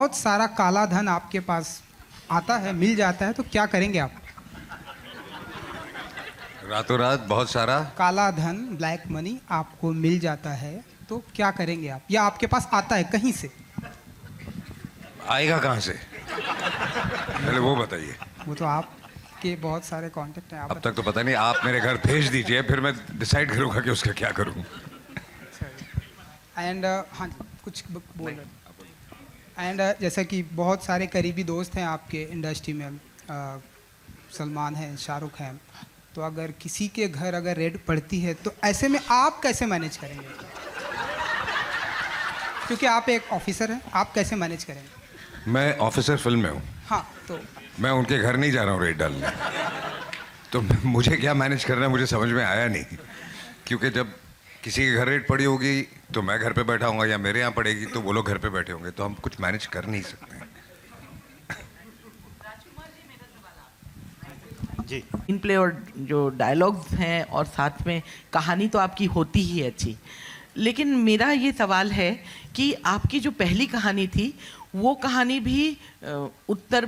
बहुत सारा काला धन आपके पास आता है, मिल जाता है, तो क्या करेंगे आप? रातों रात बहुत सारा। काला धन, ब्लैक मनी आपको मिल जाता है, तो क्या करेंगे आप? या आपके पास आता है कहीं से? आएगा कहाँ से, पहले वो बताइए। वो तो आपके बहुत सारे कांटेक्ट हैं, आप अब तक तो पता नहीं, आप मेरे घर भेज दीजिए, फिर मैं डिसाइड करूंगा कि उसका क्या करूं। एंड हाँ जी, कुछ बोल रहे एंड जैसा कि बहुत सारे करीबी दोस्त हैं आपके इंडस्ट्री में, सलमान हैं, शाहरुख हैं, तो अगर किसी के घर अगर रेड पड़ती है तो ऐसे में आप कैसे मैनेज करेंगे? क्योंकि आप एक ऑफिसर हैं, आप कैसे मैनेज करेंगे? मैं ऑफिसर फिल्म में हूँ। हाँ, तो मैं उनके घर नहीं जा रहा हूँ रेड डालने। तो मुझे क्या मैनेज करना है मुझे समझ में आया नहीं, क्योंकि जब किसी के घर रेड पड़ी होगी तो मैं घर पे बैठा हूँगा, या मेरे यहाँ पड़ेगी तो वो लोग घर पे बैठे होंगे, तो हम कुछ मैनेज कर नहीं सकते हैं। जी, इन प्ले और जो डायलॉग्स हैं और साथ में कहानी तो आपकी होती ही है अच्छी, लेकिन मेरा ये सवाल है कि आपकी जो पहली कहानी थी वो कहानी भी उत्तर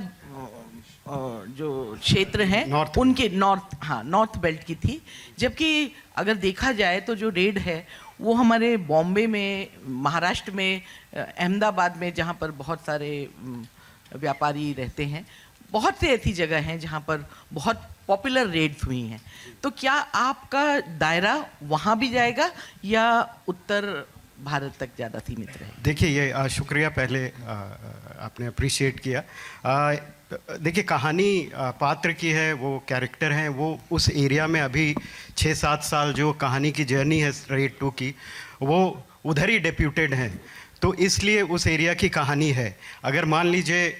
जो क्षेत्र हैं उनके नॉर्थ बेल्ट की थी, जबकि अगर देखा जाए तो जो रेड है वो हमारे बॉम्बे में, महाराष्ट्र में, अहमदाबाद में, जहाँ पर बहुत सारे व्यापारी रहते हैं, बहुत से ऐसी जगह हैं जहाँ पर बहुत पॉपुलर रेड्स हुई हैं। तो क्या आपका दायरा वहाँ भी जाएगा या उत्तर भारत तक ज़्यादा सीमित रहेगा? देखिए, ये शुक्रिया पहले आपने अप्रिशिएट किया। देखिए, कहानी पात्र की है, वो कैरेक्टर हैं, वो उस एरिया में अभी 6-7 साल जो कहानी की जर्नी है रेड 2 की, वो उधर ही डेप्यूटेड हैं, तो इसलिए उस एरिया की कहानी है। अगर मान लीजिए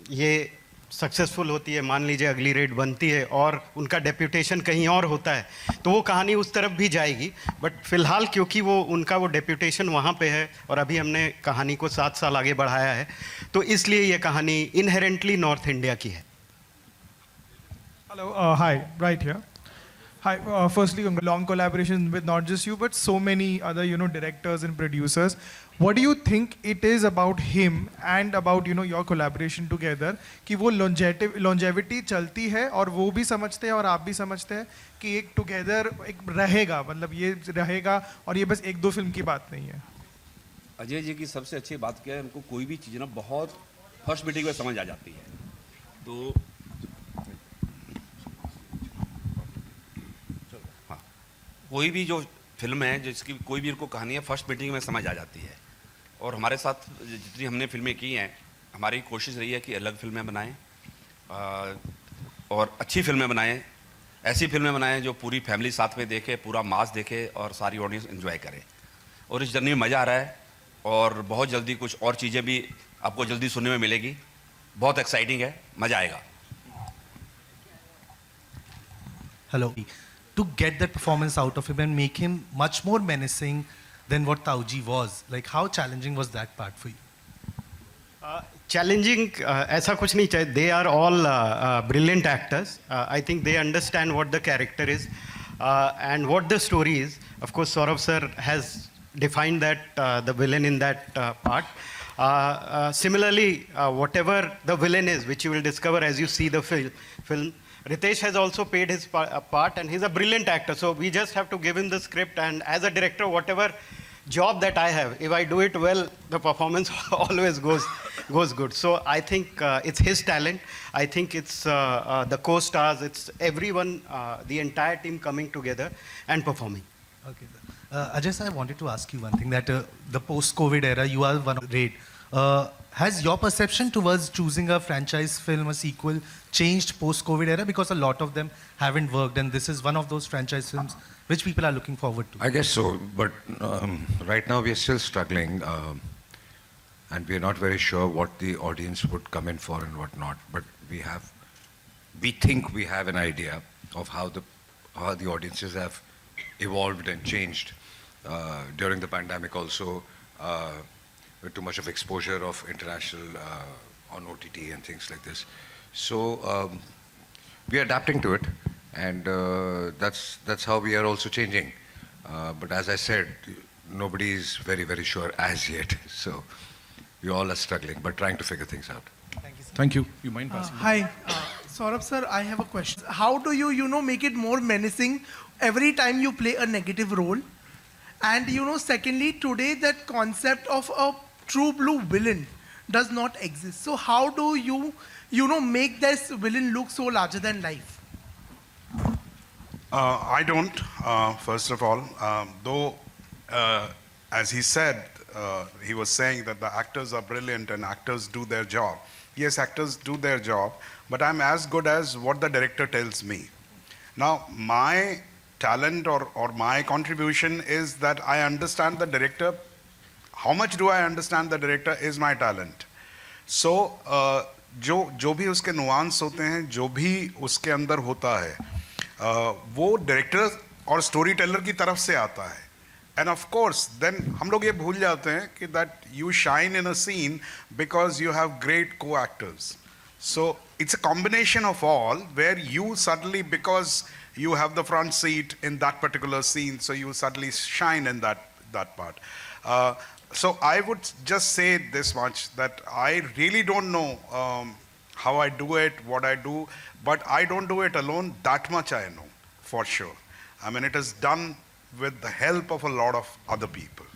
ये सक्सेसफुल होती है, मान लीजिए अगली रेड बनती है और उनका डेप्यूटेशन कहीं और होता है, तो वो कहानी उस तरफ भी जाएगी। बट फिलहाल क्योंकि वो उनका वो डेप्यूटेशन वहाँ पे है और अभी हमने कहानी को 7 साल आगे बढ़ाया है, तो इसलिए ये कहानी इनहेरेंटली नॉर्थ इंडिया की है। Hello, hi, right here. Hi, firstly, long collaboration with not just you, but so many other, directors and producers. What do you think it is about him and about, your collaboration together कि वो longevity चलती है और वो भी समझते हैं और आप भी समझते हैं कि एक together एक रहेगा, मतलब ये रहेगा और ये बस 1-2 फिल्म की बात नहीं है? अजय जी की सबसे अच्छी बात क्या है, उनको कोई भी चीज़ ना बहुत फर्स्ट मीटिंग में समझ आ जाती है। तो हाँ, कोई भी जो फिल्म है जिसकी कोई भी उनको कहानी है फर्स्ट मीटिंग में समझ आ जाती है। और हमारे साथ जितनी हमने फिल्में की हैं, हमारी कोशिश रही है कि अलग फिल्में बनाएं और अच्छी फिल्में बनाएं, ऐसी फिल्में बनाएं जो पूरी फैमिली साथ में देखे, पूरा मास देखे और सारी ऑडियंस एंजॉय करे। और इस जर्नी में मज़ा आ रहा है और बहुत जल्दी कुछ और चीज़ें भी आपको जल्दी सुनने में मिलेगी। बहुत एक्साइटिंग है, मज़ा आएगा। Hello. To get that performance out of him and make him much more menacing than what Tauji was, like how challenging was that part for you? Challenging ऐसा कुछ नहीं चाहिए. They are all brilliant actors. I think they understand what the character is and what the story is. Of course, Saurabh sir has defined that the villain in that part. Similarly, whatever the villain is, which you will discover as you see the film, Ritesh has also played his part, and he's a brilliant actor. So we just have to give him the script, and as a director, whatever job that I have, if I do it well, the performance always goes good. So I think it's his talent. I think it's the co-stars, it's everyone, the entire team coming together and performing. Okay. Ajay sir, I wanted to ask you one thing, that the post-COVID era, you are one of great. Has your perception towards choosing a franchise film, a sequel, changed post-COVID era? Because a lot of them haven't worked, and this is one of those franchise films which people are looking forward to. I guess so, but right now we are still struggling, and we are not very sure what the audience would come in for and what not. But we think we have an idea of how the audiences have evolved and changed during the pandemic also. With too much of exposure of international on OTT and things like this. So we are adapting to it, and that's how we are also changing. But as I said, nobody is very, very sure as yet. So we all are struggling, but trying to figure things out. Thank you. You mind passing? Hi, Saurabh sir, I have a question. How do you make it more menacing every time you play a negative role? And secondly, today that concept of a true blue villain does not exist. So how do you make this villain look so larger than life? I don't, first of all, though, as he said, he was saying that the actors are brilliant and actors do their job. Yes, actors do their job, but I'm as good as what the director tells me. Now, my talent or my contribution is that I understand the director. How much do I understand the director is my talent. So, जो भी उसके nuance होते हैं, जो भी उसके अंदर होता है, वो डायरेक्टर और स्टोरी टेलर की तरफ से आता है. And of course, then हम लोग ये भूल जाते हैं कि that you shine in a scene because you have great co-actors. So it's a combination of all where you suddenly, because you have the front seat in that particular scene, so you suddenly shine in that part. So I would just say this much, that I really don't know how I do it, what I do, but I don't do it alone. That much I know, for sure. I mean, it is done with the help of a lot of other people.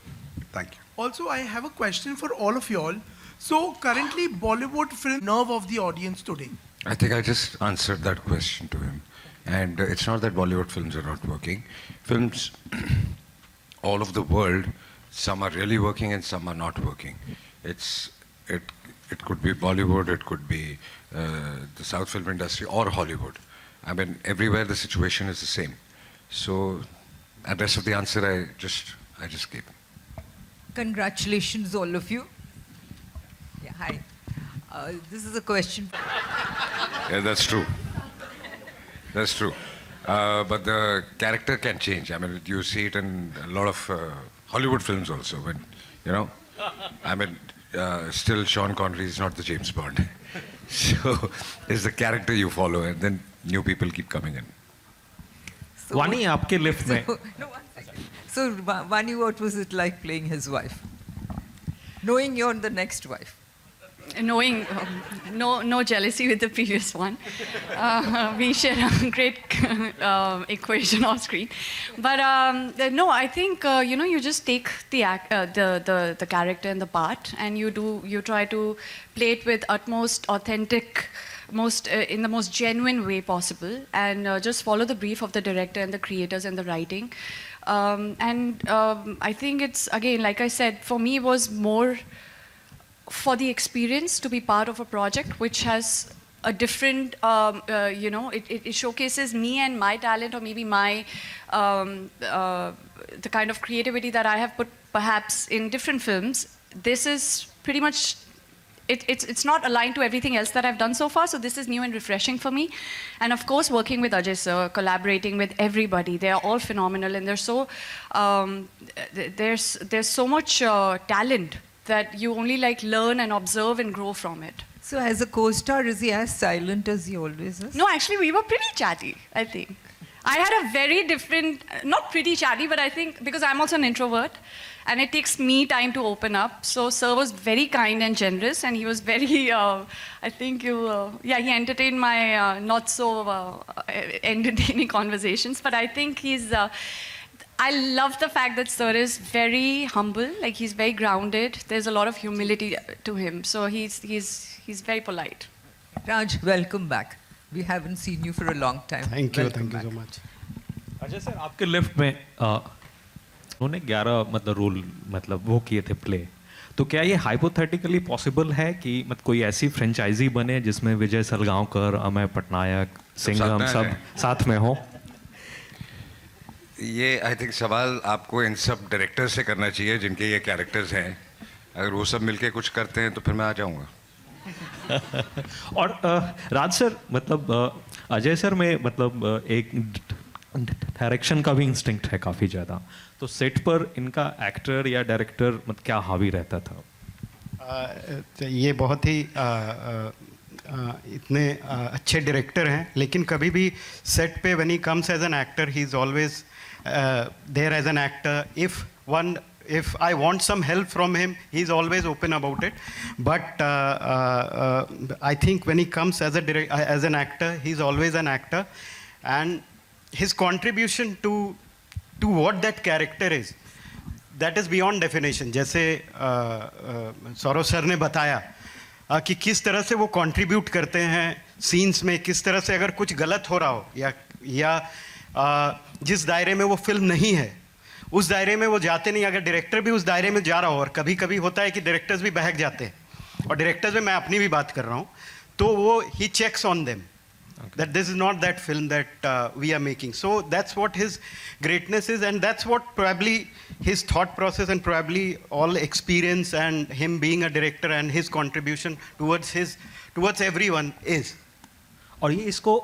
Thank you. Also, I have a question for all of y'all. So currently, Bollywood film nerve of the audience today. I think I just answered that question to him. And it's not that Bollywood films are not working. Films all over the world, some are really working and some are not working. It could be Bollywood, it could be the South film industry or Hollywood. I mean, everywhere the situation is the same. So, and rest of the answer I just gave. Congratulations, all of you. Yeah, hi. This is a question. Yeah, that's true. That's true. But the character can change. I mean, you see it in a lot of Hollywood films also. When, I mean, still Sean Connery is not the James Bond. So it's the character you follow, and then new people keep coming in. So, वानी आपके lift में no, 1 second. So, Vani, what was it like playing his wife? Knowing you're the next wife? Knowing no jealousy with the previous one. We share a great equation off screen. But no, I think you just take the character and the part, and you try to play it with utmost authentic, in the most genuine way possible, and just follow the brief of the director and the creators and the writing. I think it's, again, like I said, for me it was more for the experience to be part of a project which has a different, it showcases me and my talent, or maybe my, the kind of creativity that I have put perhaps in different films. This is pretty much, it's not aligned to everything else that I've done so far, so this is new and refreshing for me. And of course, working with Ajay sir, collaborating with everybody, they are all phenomenal, and they're so, there's so much talent that you only learn and observe and grow from it. So as a co-star, is he as silent as he always is? No, actually, we were pretty chatty, I think. I had a very different, not pretty chatty, but I think because I'm also an introvert, and it takes me time to open up. So Sir was very kind and generous, and he was very, I think he entertained my not so entertaining conversations, but I think he's, I love the fact that Sir is very humble, he's very grounded. There's a lot of humility to him, so he's very polite. Raj, welcome back. We haven't seen you for a long time. Thank you Welcome so back. much. Ajay sir आपके lift में उन्होंने 11 role वो किए थे play, तो क्या ये hypothetically possible है कि कोई ऐसी फ्रेंचाइजी बने जिसमें विजय सलगांवकर, अमय पटनायक, सिंघम सब साथ में हो? ये आई थिंक सवाल आपको इन सब डायरेक्टर से करना चाहिए जिनके ये कैरेक्टर्स हैं. अगर वो सब मिलके कुछ करते हैं तो फिर मैं आ जाऊंगा. और राज सर, अजय सर में एक डायरेक्शन का भी इंस्टिंक्ट है काफ़ी ज़्यादा, तो सेट पर इनका एक्टर या डायरेक्टर क्या हावी रहता था? ये बहुत ही इतने अच्छे डायरेक्टर हैं, लेकिन कभी भी सेट पे when he comes as an actor, he is always there as an actor. If one if I want some help from him, he's always open about it. But I think when he comes as an actor, he's always an actor, and his contribution to what that character is, that is beyond definition. जैसे Saurabh sir ने बताया कि किस तरह से वो contribute करते हैं सीन्स में, किस तरह से अगर कुछ गलत हो रहा हो या जिस दायरे में वो फिल्म नहीं है उस दायरे में वो जाते नहीं, अगर डायरेक्टर भी उस दायरे में जा रहा हो, और कभी कभी होता है कि डायरेक्टर्स भी बहक जाते हैं, और डायरेक्टर्स में मैं अपनी भी बात कर रहा हूँ, तो वो ही checks on them that this is not that film that we are making. So that's what his greatness is, and that's what probably his thought process and probably all experience and him being a director and his contribution towards everyone is. और ये इसको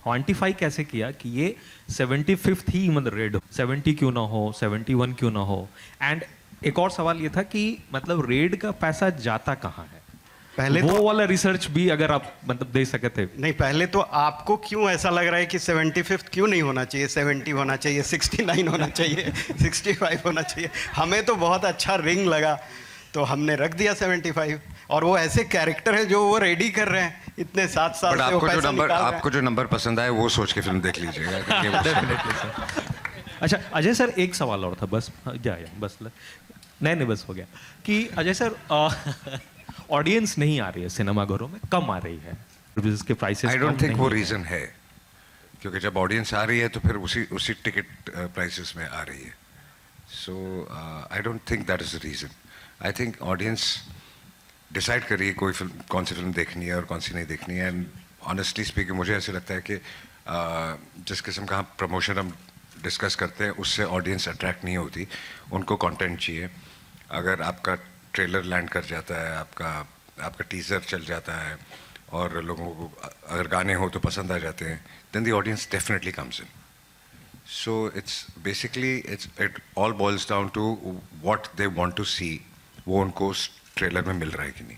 quantify कैसे किया कि ये 75th ही मतलब red हो, 70 क्यों ना हो, 71 क्यों ना हो? एंड एक और सवाल ये था कि मतलब रेड का पैसा जाता कहाँ है? पहले वो वाला रिसर्च भी अगर आप मतलब दे सके थे। नहीं, पहले तो आपको क्यों ऐसा लग रहा है कि 75th क्यों नहीं होना चाहिए, 70 होना चाहिए, 69 होना चाहिए, 65 होना चाहिए? हमें तो बहुत अच्छा रिंग लगा तो हमने रख दिया 75, और वो ऐसे कैरेक्टर है जो वो रेडी कर रहे हैं इतने 7 साल से। आपको जो नंबर पसंद आए वो सोच के फिल्म देख लीजिएगा। अच्छा अजय सर, एक सवाल और था बस, बस नहीं बस हो गया कि अजय सर ऑडियंस नहीं आ रही है सिनेमा घरों में, कम आ रही है, के प्राइसेस। आई डोंट थिंक वो रीजन है, क्योंकि जब ऑडियंस आ रही है तो फिर उसी टिकट प्राइसेस में आ रही है। So I don't think that is the reason. I think audience decide करिए कोई फिल्म, कौन सी फिल्म देखनी है और कौन सी नहीं देखनी है। एंड ऑनेस्टली स्पीकिंग मुझे ऐसे लगता है कि जिस किस्म का प्रमोशन हम डिस्कस करते हैं उससे ऑडियंस अट्रैक्ट नहीं होती, उनको कंटेंट चाहिए। अगर आपका ट्रेलर लैंड कर जाता है, आपका टीजर चल जाता है और लोगों को अगर गाने हो तो पसंद आ जाते हैं, then the audience definitely comes in. So it's basically it all boils down to what they want to see, वो उनको ट्रेलर में मिल रहा है कि नहीं।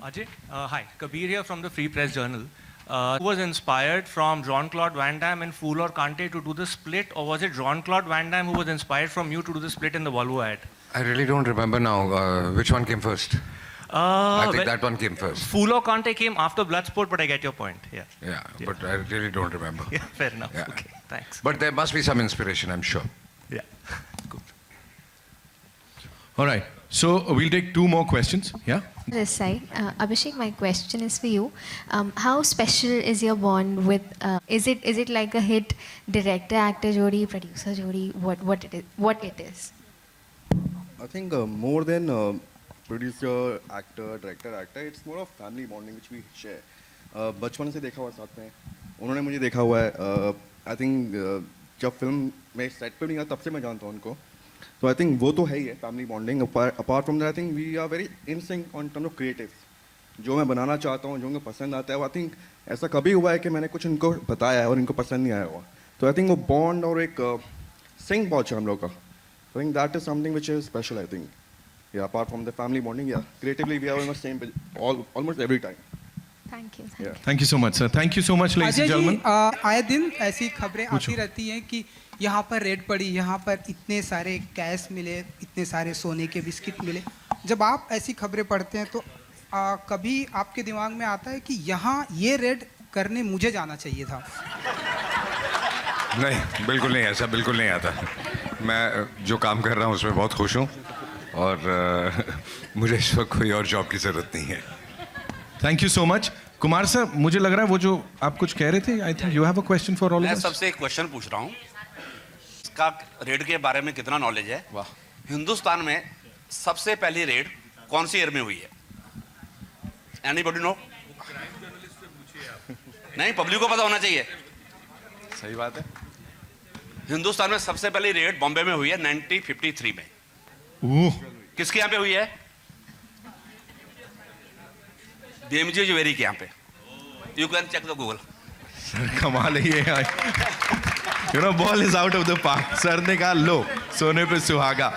Ajay, hi, Kabir here from the Free Press Journal. Who was inspired from Jean-Claude Van Damme and Fool or Kante to do the split, or was it Jean-Claude Van Damme who was inspired from you to do the split in the Volvo ad? I really don't remember now. Which one came first? I think that one came first. Fool or Kante came after Bloodsport, but I get your point. Yeah, but I really don't remember. Yeah, fair enough. Yeah. Okay, thanks. But there must be some inspiration, I'm sure. Yeah. Good. All right. So we'll take 2 more questions. Yeah. This side, Abhishek, my question is for you. How special is your bond with? Is it like a hit director-actor jodi, producer jodi? What it is? I think more than producer, actor, director, it's more of family bonding which we share. बचपन से देखा हुआ साथ में, उन्होंने मुझे देखा हुआ है। I think जब फिल्म में सेट पे नहीं था तब से मैं जानता हूँ उनको। So I think वो तो है ही है family bonding. Apart from that I think we are very in sync on terms of creative. जो मैं बनाना चाहता हूँ, जो उनको पसंद आता है, आई थिंक ऐसा कभी हुआ है कि मैंने कुछ इनको बताया है और इनको पसंद नहीं आया हुआ। तो आई थिंक वो बॉन्ड और एक सिंक बहुत है हम लोग का। I think that is something which is special, I think. Yeah, apart from the family bonding, yeah. Creatively, we are on the same page almost every time. Thank you. Yeah. Thank you so much, sir. Thank you so much, ladies and gentlemen. आए दिन ऐसी खबरें आती रहती हैं कि यहाँ पर रेड पड़ी, यहाँ पर इतने सारे कैश मिले, इतने सारे सोने के बिस्किट मिले। जब आप ऐसी खबरें पढ़ते हैं तो कभी आपके दिमाग में आता है कि यहाँ ये रेड करने मुझे जाना चाहिए था? नहीं, बिल्कुल नहीं, ऐसा बिल्कुल नहीं आता। मैं जो काम कर रहा हूँ उसमें बहुत खुश हूँ और मुझे इस वक्त कोई और जॉब की ज़रूरत नहीं है। Thank you so much. Kumar sir, मुझे लग रहा है वो जो आप कुछ कह रहे थे, I think you have a question for all of मैं अस। सबसे एक क्वेश्चन पूछ रहा हूँ, इसका रेड के बारे में कितना नॉलेज है? वाह। हिंदुस्तान में सबसे पहली रेड कौन सी ईयर में हुई है? Anybody no? नहीं, पब्लिक को पता होना चाहिए। सही बात है। हिंदुस्तान में सबसे पहली रेड बॉम्बे में हुई है 1953 में। किसके यहाँ पे हुई है? बीएमजी ज्वेलरी के यहाँ पे। You can check the Google. Sir कमाल है ये। Ball is out of the park. Sir ने कहा लो सोने पे सुहागा।